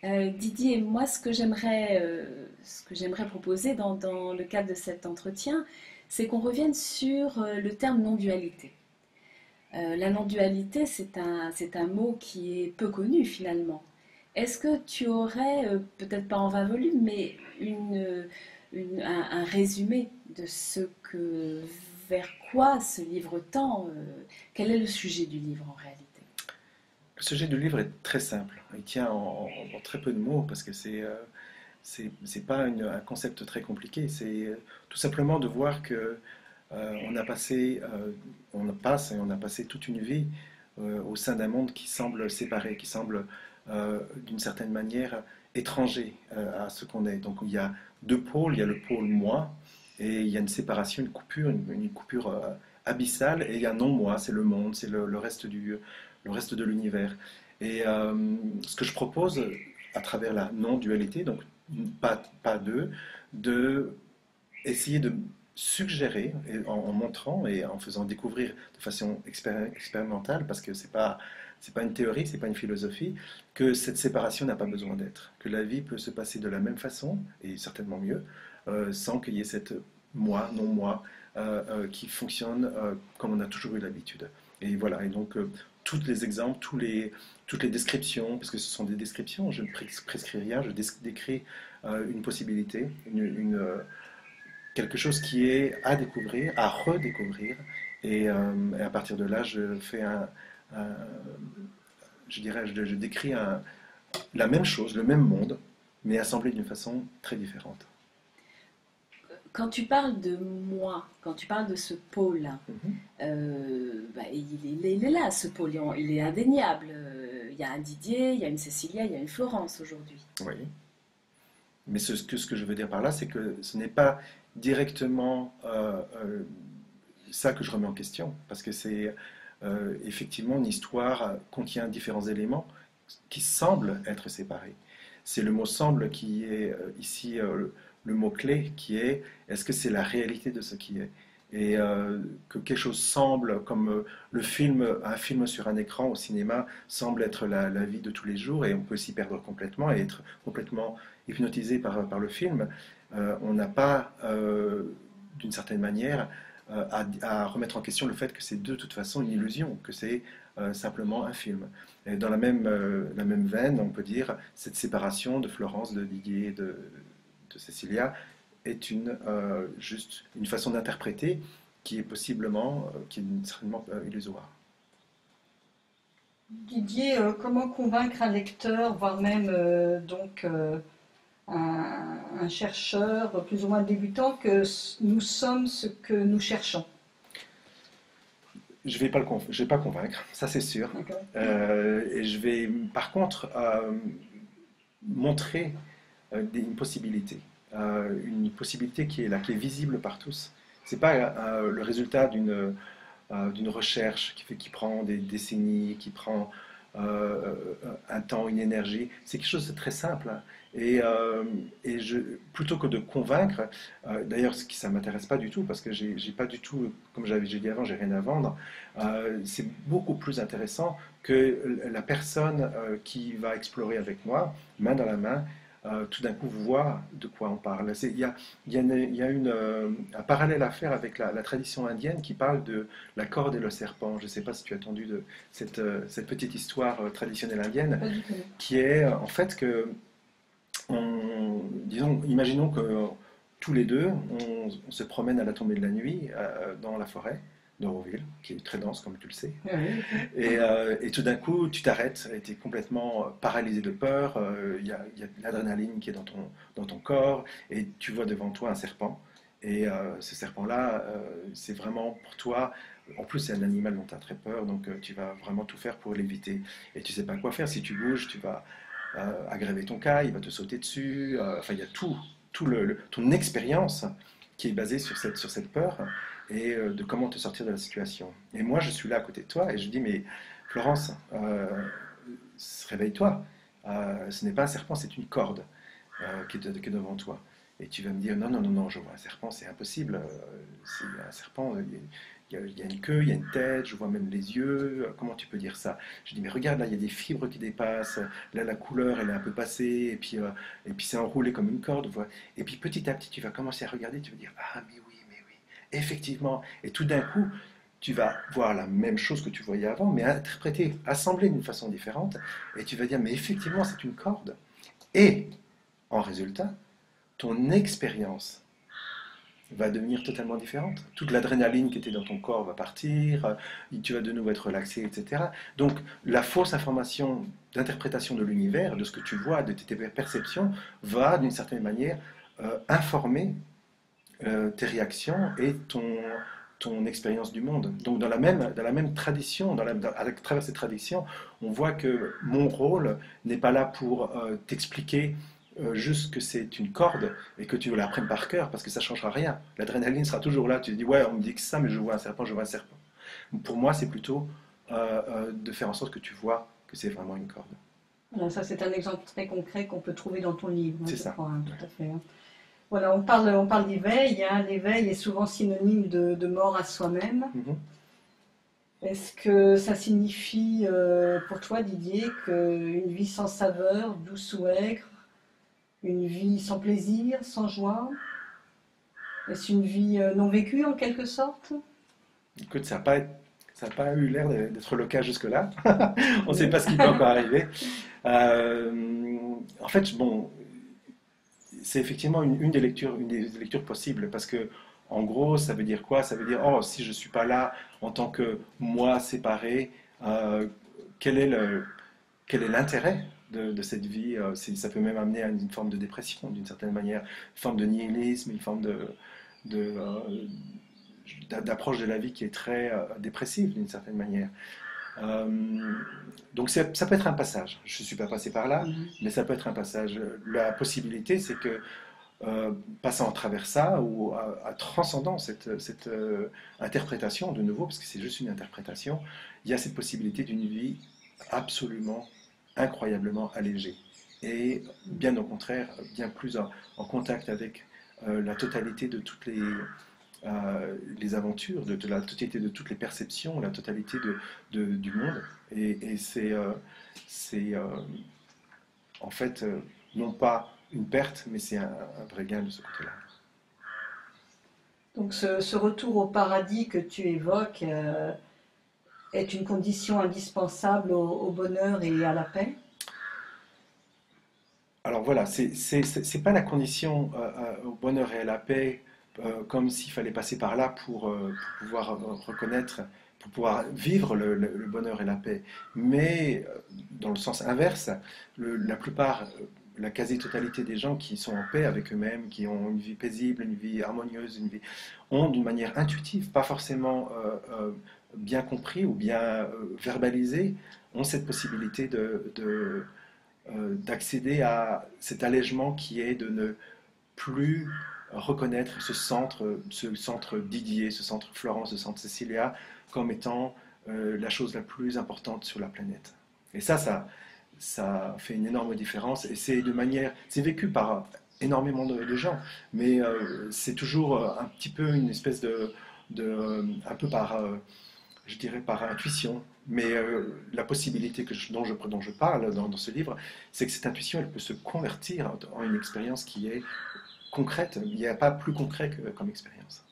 Didier, moi, ce que j'aimerais proposer dans le cadre de cet entretien, c'est qu'on revienne sur le terme non-dualité. La non-dualité, c'est un mot qui est peu connu finalement. Est-ce que tu aurais, peut-être pas en 20 volumes, mais un résumé de vers quoi ce livre tend quel est le sujet du livre en réalité? Le sujet du livre est très simple. Il tient en très peu de mots parce que c'est pas un concept très compliqué. C'est tout simplement de voir que on a passé, on passe et on a passé toute une vie au sein d'un monde qui semble séparé, qui semble d'une certaine manière étranger à ce qu'on est. Donc il y a deux pôles, il y a le pôle moi et il y a une séparation, une coupure abyssale et il y a non moi, c'est le monde, c'est le reste de l'univers. Et ce que je propose à travers la non-dualité, donc pas deux, de essayer de suggérer, en montrant et en faisant découvrir de façon expérimentale, parce que c'est pas une théorie, c'est pas une philosophie, que cette séparation n'a pas besoin d'être, que la vie peut se passer de la même façon, et certainement mieux, sans qu'il y ait cette moi, non moi, qui fonctionne comme on a toujours eu l'habitude. Et voilà, et donc tous les exemples, toutes les descriptions, parce que ce sont des descriptions, je ne prescris rien, je décris une possibilité, quelque chose qui est à découvrir, à redécouvrir. Et à partir de là, je fais un- je dirais, je décris la même chose, le même monde, mais assemblé d'une façon très différente. Quand tu parles de moi, quand tu parles de ce pôle, Mhm. bah, il est là, ce pôle, il est indéniable. Il y a un Didier, il y a une Cécilia, il y a une Florence aujourd'hui. Oui. Mais ce que je veux dire par là, c'est que ce n'est pas directement ça que je remets en question, parce que c'est effectivement une histoire contient différents éléments qui semblent être séparés. C'est le mot semble qui est ici le mot-clé, qui est est-ce que c'est la réalité de ce qui est? Et que quelque chose semble, comme un film sur un écran au cinéma, semble être la vie de tous les jours, et on peut s'y perdre complètement et être complètement hypnotisé par le film. On n'a pas, d'une certaine manière, à remettre en question le fait que c'est de toute façon une illusion, que c'est simplement un film. Et dans la même veine, on peut dire cette séparation de Florence, de Didier, de Cécilia est juste une façon d'interpréter qui est possiblement, qui est certainement illusoire. Didier, comment convaincre un lecteur, voire même un chercheur plus ou moins débutant que nous sommes ce que nous cherchons? Je vais pas convaincre, ça c'est sûr. D'accord. Et je vais par contre montrer une possibilité qui est là, qui est visible par tous. C'est pas le résultat d'une recherche qui prend des décennies, qui prend un temps, une énergie. C'est quelque chose de très simple. Et, euh, plutôt que de convaincre, d'ailleurs, ça ne m'intéresse pas du tout, parce que j'ai pas du tout, comme j'ai dit avant, j'ai rien à vendre. C'est beaucoup plus intéressant que la personne qui va explorer avec moi, main dans la main, tout d'un coup voit de quoi on parle. Il y a un parallèle à faire avec la tradition indienne qui parle de la corde et le serpent. Je ne sais pas si tu as entendu de cette petite histoire traditionnelle indienne, Pas du tout. qui est en fait que, disons, imaginons que tous les deux, on se promène à la tombée de la nuit dans la forêt d'Auroville, qui est très dense, comme tu le sais. Oui, Et tout d'un coup, tu t'arrêtes, tu es complètement paralysé de peur, il y a de l'adrénaline qui est dans ton corps, et tu vois devant toi un serpent. Et ce serpent-là, c'est vraiment pour toi, en plus c'est un animal dont tu as très peur, donc tu vas vraiment tout faire pour l'éviter. Et tu sais pas quoi faire, si tu bouges, tu vas aggraver ton cas, il va te sauter dessus, enfin il y a ton expérience qui est basée sur cette peur et de comment te sortir de la situation. Et moi, je suis là à côté de toi et je dis, mais Florence, réveille-toi. Ce n'est pas un serpent, c'est une corde qui est devant toi. Et tu vas me dire, non, non, non, non, je vois un serpent, c'est impossible. C'est un serpent, il y a une queue, il y a une tête, je vois même les yeux, comment tu peux dire ça? Je dis, mais regarde, là, il y a des fibres qui dépassent, là, la couleur, elle est un peu passée, et puis c'est enroulé comme une corde, voilà. Et puis petit à petit, tu vas commencer à regarder, tu vas dire, ah, mais oui, effectivement. Et tout d'un coup, tu vas voir la même chose que tu voyais avant, mais interprétée, assemblée d'une façon différente, et tu vas dire, mais effectivement, c'est une corde. Et, en résultat, ton expérience va devenir totalement différente. Toute l'adrénaline qui était dans ton corps va partir, tu vas de nouveau être relaxé, etc. Donc la fausse information d'interprétation de l'univers, de ce que tu vois, de tes perceptions, va d'une certaine manière informer tes réactions et ton expérience du monde. Donc dans la même tradition, à travers cette tradition, on voit que mon rôle n'est pas là pour t'expliquer juste que c'est une corde et que tu l'apprennes par cœur parce que ça ne changera rien. L'adrénaline sera toujours là. Tu te dis, ouais, on me dit que ça, mais je vois un serpent, je vois un serpent. Pour moi, c'est plutôt de faire en sorte que tu vois que c'est vraiment une corde. Voilà, ça c'est un exemple très concret qu'on peut trouver dans ton livre, C'est je ça. crois, tout à fait. Voilà, on parle d'éveil. L'éveil est souvent synonyme de mort à soi-même. Mhm. Est-ce que ça signifie pour toi, Didier, qu'une vie sans saveur, douce ou aigre, une vie sans plaisir, sans joie, est-ce une vie non vécue en quelque sorte? Écoute, ça n'a pas eu l'air d'être le cas jusque-là. On ne sait pas ce qui peut encore arriver. En fait, bon, c'est effectivement une des lectures possibles parce que, en gros, ça veut dire quoi? Ça veut dire, oh, si je ne suis pas là en tant que moi séparé, euh, quel est l'intérêt de cette vie? Ça peut même amener à une forme de dépression, d'une certaine manière, une forme de nihilisme, une forme de, d'approche de la vie qui est très dépressive, d'une certaine manière. Donc ça peut être un passage. Je ne suis pas passé par là, mais ça peut être un passage. La possibilité, c'est que passant à travers ça ou à transcendant cette interprétation de nouveau, parce que c'est juste une interprétation, il y a cette possibilité d'une vie absolument, incroyablement allégée. Et bien au contraire, bien plus en contact avec la totalité de toutes les aventures, de la totalité de toutes les perceptions, la totalité du monde. Et c'est en fait non pas une perte, mais c'est un vrai gain de ce côté-là. Donc ce retour au paradis que tu évoques est une condition indispensable au bonheur et à la paix? Alors voilà, c'est pas la condition au bonheur et à la paix comme s'il fallait passer par là pour pouvoir reconnaître, pour pouvoir vivre le bonheur et la paix. Mais dans le sens inverse, la plupart, la quasi-totalité des gens qui sont en paix avec eux-mêmes, qui ont une vie paisible, une vie harmonieuse, ont d'une manière intuitive, pas forcément bien compris ou bien verbalisé, ont cette possibilité d'accéder à cet allègement qui est de ne plus reconnaître ce centre Didier, ce centre Florence, ce centre Cécilia, comme étant la chose la plus importante sur la planète. Et ça fait une énorme différence, et c'est vécu par énormément de gens, mais c'est toujours un petit peu une espèce un peu je dirais par intuition. Mais la possibilité dont je parle dans ce livre, c'est que cette intuition, elle peut se convertir en une expérience qui est concrète. Il n'y a pas plus concret comme expérience.